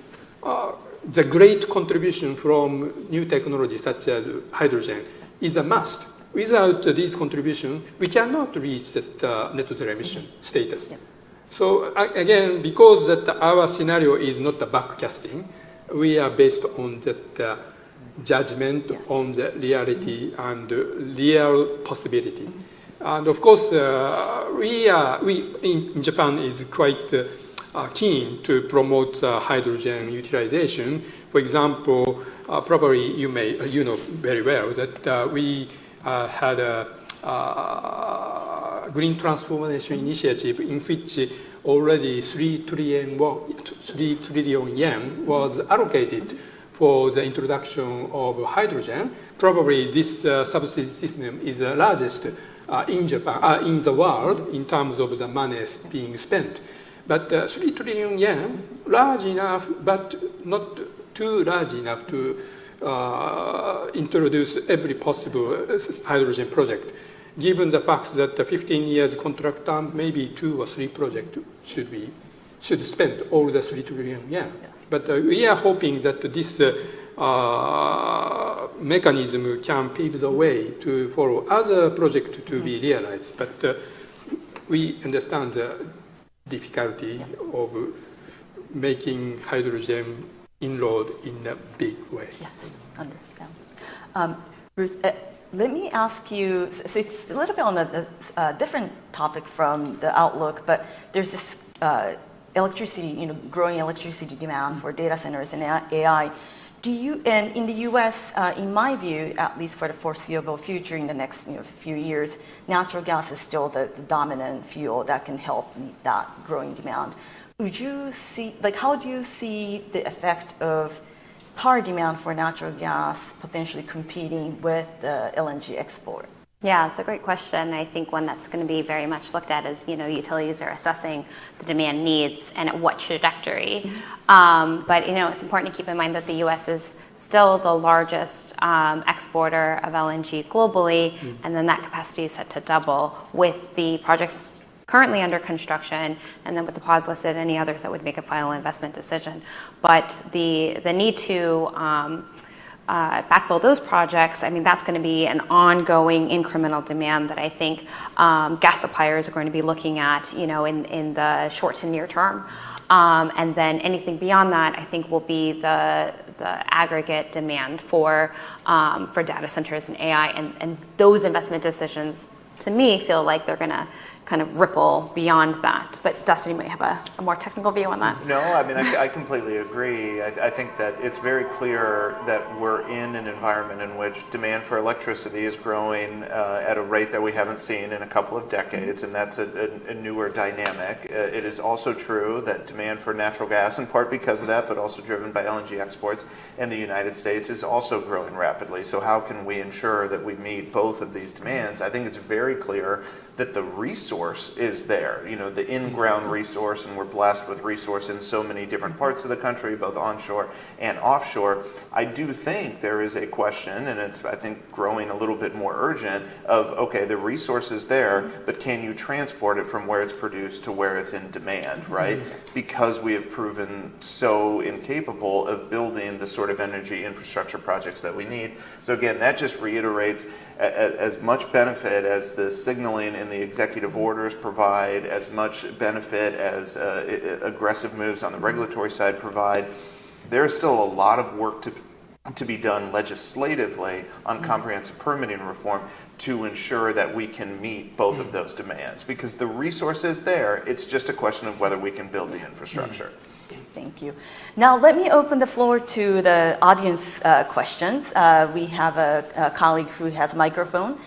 the great contribution from new technologies such as hydrogen is a must. Without this contribution, we cannot reach that net zero emission status. Yeah. So again, because that our scenario is not the backcasting, we are based on that judgment, yes, on the reality and real possibility. And of course, we in Japan is quite keen to promote hydrogen utilization. For example, probably you know very well that we had a green transformation initiative in which already 3 trillion yen was allocated for the introduction of hydrogen. Probably this subsidy system is the largest in Japan, in the world, in terms of the money being spent. But 3 trillion yen, large enough, but not too large enough to introduce every possible hydrogen project. Given the fact that the 15 years contract term, maybe 2 or 3 projects should spend all the 3 trillion yen. Yeah. But we are hoping that this mechanism can pave the way to follow other projects to be realized. But we understand the difficulty of making hydrogen inroad in a big way. Yes, understand. Ruth, let me ask you, so it's a little bit on a different topic from the outlook, but there's this electricity, growing electricity demand for data centers and AI. And in the U.S., in my view, at least for the foreseeable future, in the next few years, natural gas is still the dominant fuel that can help meet that growing demand. Would you see, how do you see the effect of power demand for natural gas potentially competing with the LNG export? Yeah, it's a great question. I think one that's going to be very much looked at is, utilities are assessing the demand needs and at what trajectory. But, it's important to keep in mind that the U.S. is still the largest exporter of LNG globally, and then that capacity is set to double with the projects currently under construction, and then with the pause listed, any others that would make a final investment decision. But the need to backfill those projects, that's going to be an ongoing incremental demand that I think gas suppliers are going to be looking at, in the short to near term. And then anything beyond that, I think, will be the aggregate demand for data centers and AI, and those investment decisions, to me, feel like they're going to kind of ripple beyond that. But Dustin, you might have a more technical view on that. No, I completely agree. I think that it's very clear that we're in an environment in which demand for electricity is growing at a rate that we haven't seen in a couple of decades, and that's a newer dynamic. It is also true that demand for natural gas, in part because of that, but also driven by LNG exports in the United States, is also growing rapidly. So how can we ensure that we meet both of these demands? I think it's very clear that the resource is there, the in-ground resource, and we're blessed with resource in so many different parts of the country, both onshore and offshore. I do think there is a question, and it's, I think, growing a little bit more urgent, of, okay, the resource is there, but can you transport it from where it's produced to where it's in demand, right? Because we have proven so incapable of building the sort of energy infrastructure projects that we need. So again, that just reiterates as much benefit as the signaling in the executive orders provide, as much benefit as aggressive moves on the regulatory side provide. There's still a lot of work to be done legislatively on comprehensive permitting reform to ensure that we can meet both of those demands. Because the resource is there, it's just a question of whether we can build the infrastructure. Thank you. Now let me open the floor to the audience questions. We have a colleague who has a microphone.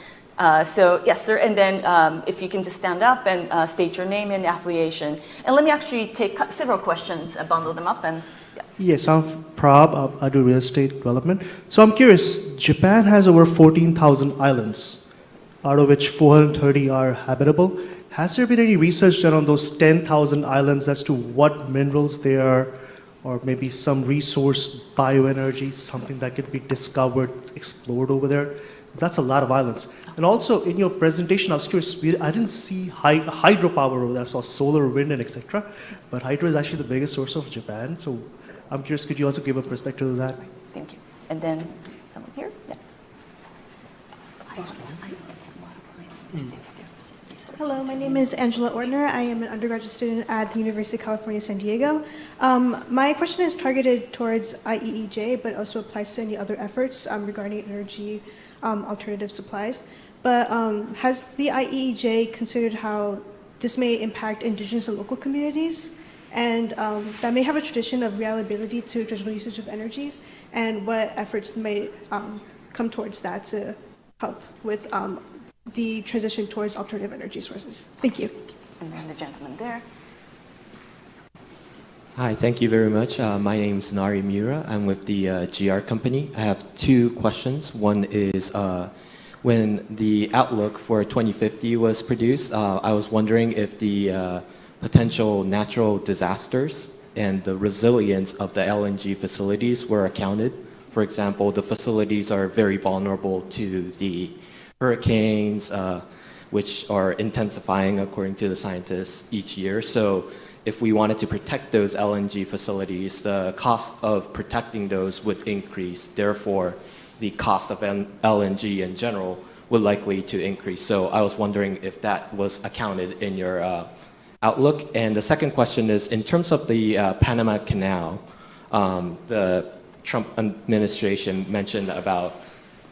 So yes, sir, and then if you can just stand up and state your name and affiliation. And let me actually take several questions, bundle them up, and Yes, I'm Prab. I do real estate development. So I'm curious, Japan has over 14,000 islands, out of which 430 are habitable. Has there been any research done on those 10,000 islands as to what minerals they are, or maybe some resource, bioenergy, something that could be discovered, explored over there? That's a lot of islands. And also, in your presentation, I was curious, I didn't see hydropower over there. I saw solar, wind, and etc. But hydro is actually the biggest source of Japan. So I'm curious, could you also give a perspective of that? thank you. And then someone here? Yeah. Hello, my name is Angela Ortner. I am an undergraduate student at the University of California, San Diego. My question is targeted towards IEEJ, but also applies to any other efforts regarding energy alternative supplies. But has the IEEJ considered how this may impact indigenous and local communities, and that may have a tradition of reliability to traditional usage of energies, and what efforts may come towards that to help with the transition towards alternative energy sources? Thank you. And then the gentleman there. Hi, thank you very much. My name is Nari Miura. I'm with the GR company. I have two questions. One is when the outlook for 2050 was produced, I was wondering if the potential natural disasters and the resilience of the LNG facilities were accounted. For example, the facilities are very vulnerable to the hurricanes, which are intensifying according to the scientists each year. So if we wanted to protect those LNG facilities, the cost of protecting those would increase. Therefore, the cost of LNG in general would likely to increase. So I was wondering if that was accounted in your outlook. And the second question is, in terms of the Panama Canal, the Trump administration mentioned about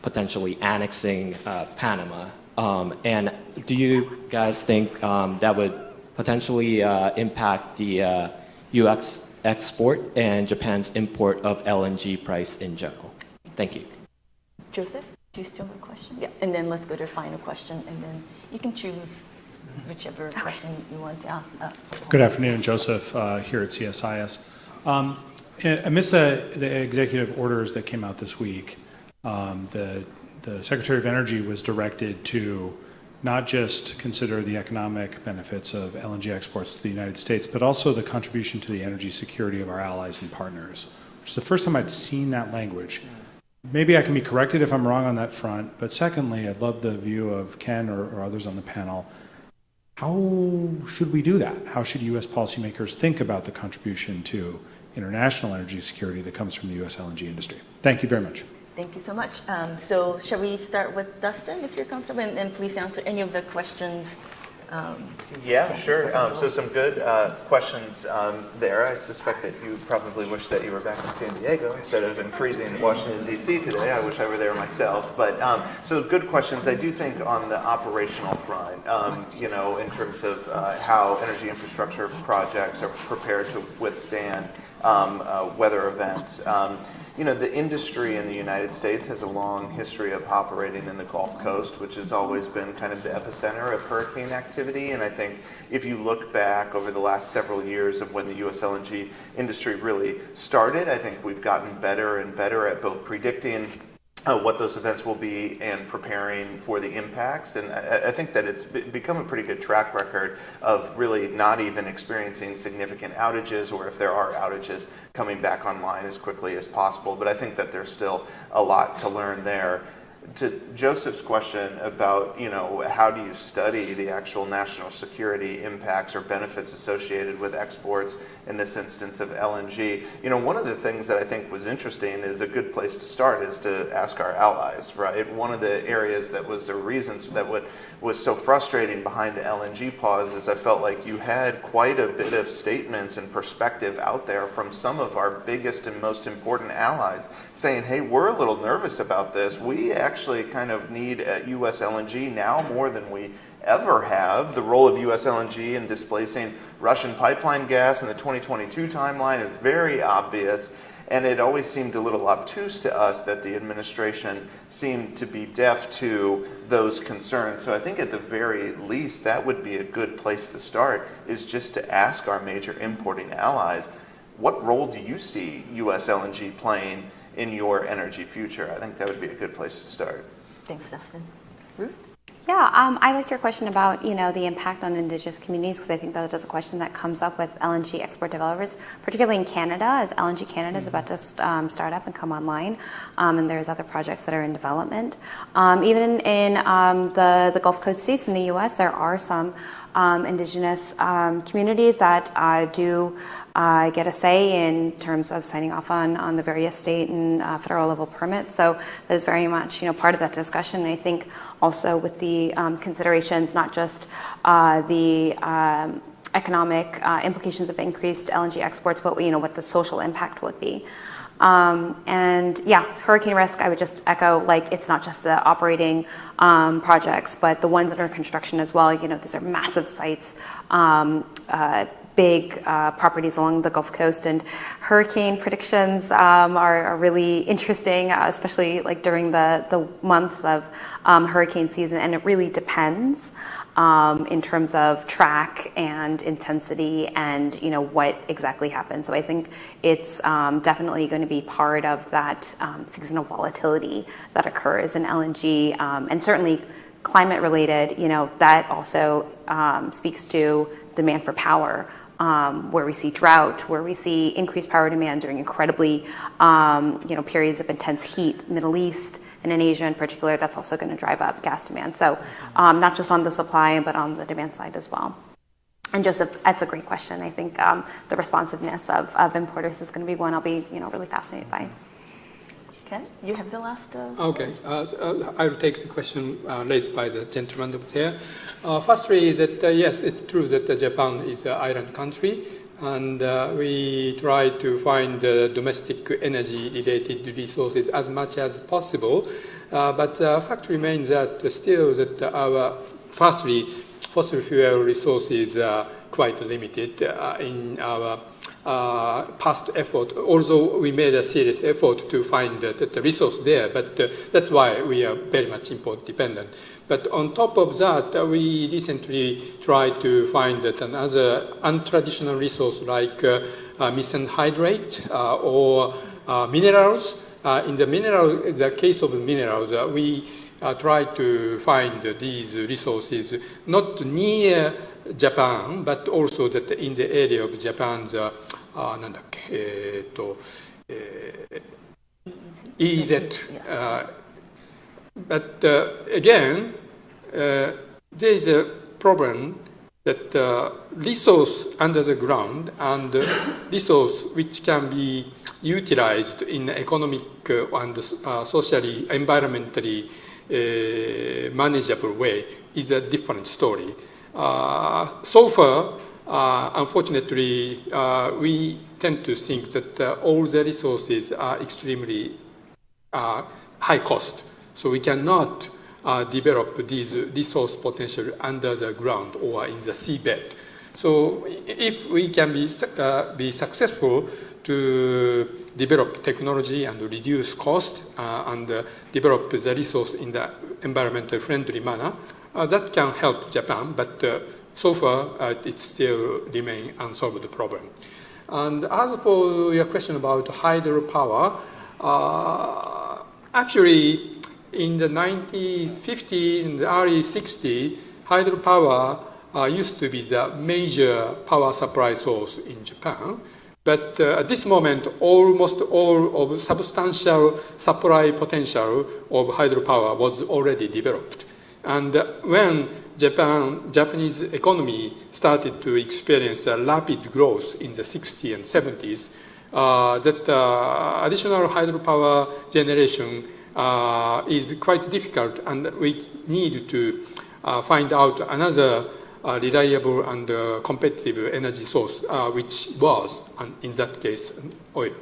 potentially annexing Panama. And do you guys think that would potentially impact the U.S. export and Japan's import of LNG price in general? Thank you. Joseph, do you still have a question? Yeah, and then let's go to the final question, and then you can choose whichever question you want to ask. Good afternoon, Joseph here at CSIS. Amidst the executive orders that came out this week, the Secretary of Energy was directed to not just consider the economic benefits of LNG exports to the United States, but also the contribution to the energy security of our allies and partners, which is the first time I'd seen that language. Maybe I can be corrected if I'm wrong on that front, but secondly, I'd love the view of Ken or others on the panel. How should we do that? How should U.S. policymakers think about the contribution to international energy security that comes from the U.S. LNG industry? Thank you very much. Thank you so much. So shall we start with Dustin, if you're comfortable, and please answer any of the questions. Yeah, sure. So some good questions there. I suspect that you probably wish that you were back in San Diego instead of in freezing Washington, D.C. today. I wish I were there myself. But so good questions. I do think on the operational front, in terms of how energy infrastructure projects are prepared to withstand weather events. The industry in the United States has a long history of operating in the Gulf Coast, which has always been kind of the epicenter of hurricane activity. And I think if you look back over the last several years of when the US LNG industry really started, I think we've gotten better and better at both predicting what those events will be and preparing for the impacts. And I think that it's become a pretty good track record of really not even experiencing significant outages, or if there are outages, coming back online as quickly as possible. But I think that there's still a lot to learn there. To Joseph's question about, how do you study the actual national security impacts or benefits associated with exports, in this instance of LNG, one of the things that I think was interesting is a good place to start is to ask our allies, right? One of the areas that was the reasons that was so frustrating behind the LNG pause is I felt like you had quite a bit of statements and perspective out there from some of our biggest and most important allies saying, hey, we're a little nervous about this. We actually kind of need US LNG now more than we ever have. The role of US LNG in displacing Russian pipeline gas in the 2022 timeline is very obvious. And it always seemed a little obtuse to us that the administration seemed to be deaf to those concerns. So I think at the very least, that would be a good place to start, is just to ask our major importing allies, what role do you see US LNG playing in your energy future? I think that would be a good place to start. Thanks, Dustin. Ruth? Yeah, I liked your question about, the impact on indigenous communities, because I think that is a question that comes up with LNG export developers, particularly in Canada, as LNG Canada is about to start up and come online, and there's other projects that are in development. Even in the Gulf Coast states in the U.S., there are some indigenous communities that do get a say in terms of signing off on the various state and federal level permits. So that is very much part of that discussion. And I think also with the considerations, not just the economic implications of increased LNG exports, but what the social impact would be. And yeah, hurricane risk, I would just echo, it's not just the operating projects, but the ones under construction as well. These are massive sites, big properties along the Gulf Coast, and hurricane predictions are really interesting, especially during the months of hurricane season, and it really depends in terms of track and intensity and what exactly happens. So I think it's definitely going to be part of that seasonal volatility that occurs in LNG, and certainly climate related. That also speaks to demand for power. Where we see drought, where we see increased power demand during incredibly, periods of intense heat, Middle East and in Asia in particular, that's also going to drive up gas demand. So not just on the supply, but on the demand side as well. And Joseph, that's a great question. I think the responsiveness of importers is going to be one I'll be, really fascinated by. Ken, you have the last. Okay, I will take the question raised by the gentleman over there. Firstly, that yes, it's true that Japan is an island country, and we try to find domestic energy-related resources as much as possible. But the fact remains that still that our firstly fossil fuel resources are quite limited in our past effort, although we made a serious effort to find the resource there, but that's why we are very much import dependent. But on top of that, we recently tried to find another untraditional resource like methane hydrate or minerals. In the case of minerals, we try to find these resources not near Japan, but also that in the area of Japan's EEZ. But again, there is a problem that resource under the ground and resource which can be utilized in economic and socially, environmentally manageable way is a different story. So far, unfortunately, we tend to think that all the resources are extremely high cost. So we cannot develop these resource potential under the ground or in the seabed. So if we can be successful to develop technology and reduce cost and develop the resource in the environmentally friendly manner, that can help Japan, but so far it still remains unsolved problem. And as for your question about hydropower, actually in the 1950s and the early 60s, hydropower used to be the major power supply source in Japan. But at this moment, almost all of substantial supply potential of hydropower was already developed. And when Japanese economy started to experience a rapid growth in the 60s and 70s, that additional hydropower generation is quite difficult, and we need to find out another reliable and competitive energy source, which was, in that case, oil,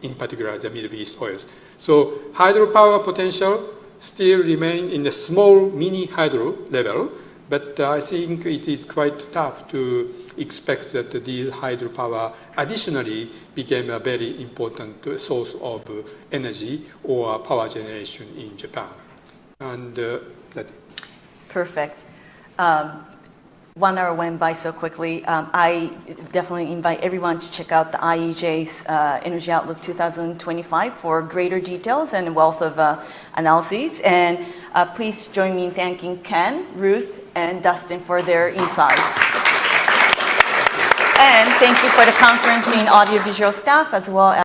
in particular the Middle East oils. So hydropower potential still remain in the small mini hydro level, but I think it is quite tough to expect that the hydropower additionally became a very important source of energy or power generation in Japan. And that. Perfect. 1 hour went by so quickly. I definitely invite everyone to check out the IEJ's Energy Outlook 2025 for greater details and wealth of analyses. And please join me in thanking Ken, Ruth, and Dustin for their insights. And thank you for the conferencing audiovisual staff as well as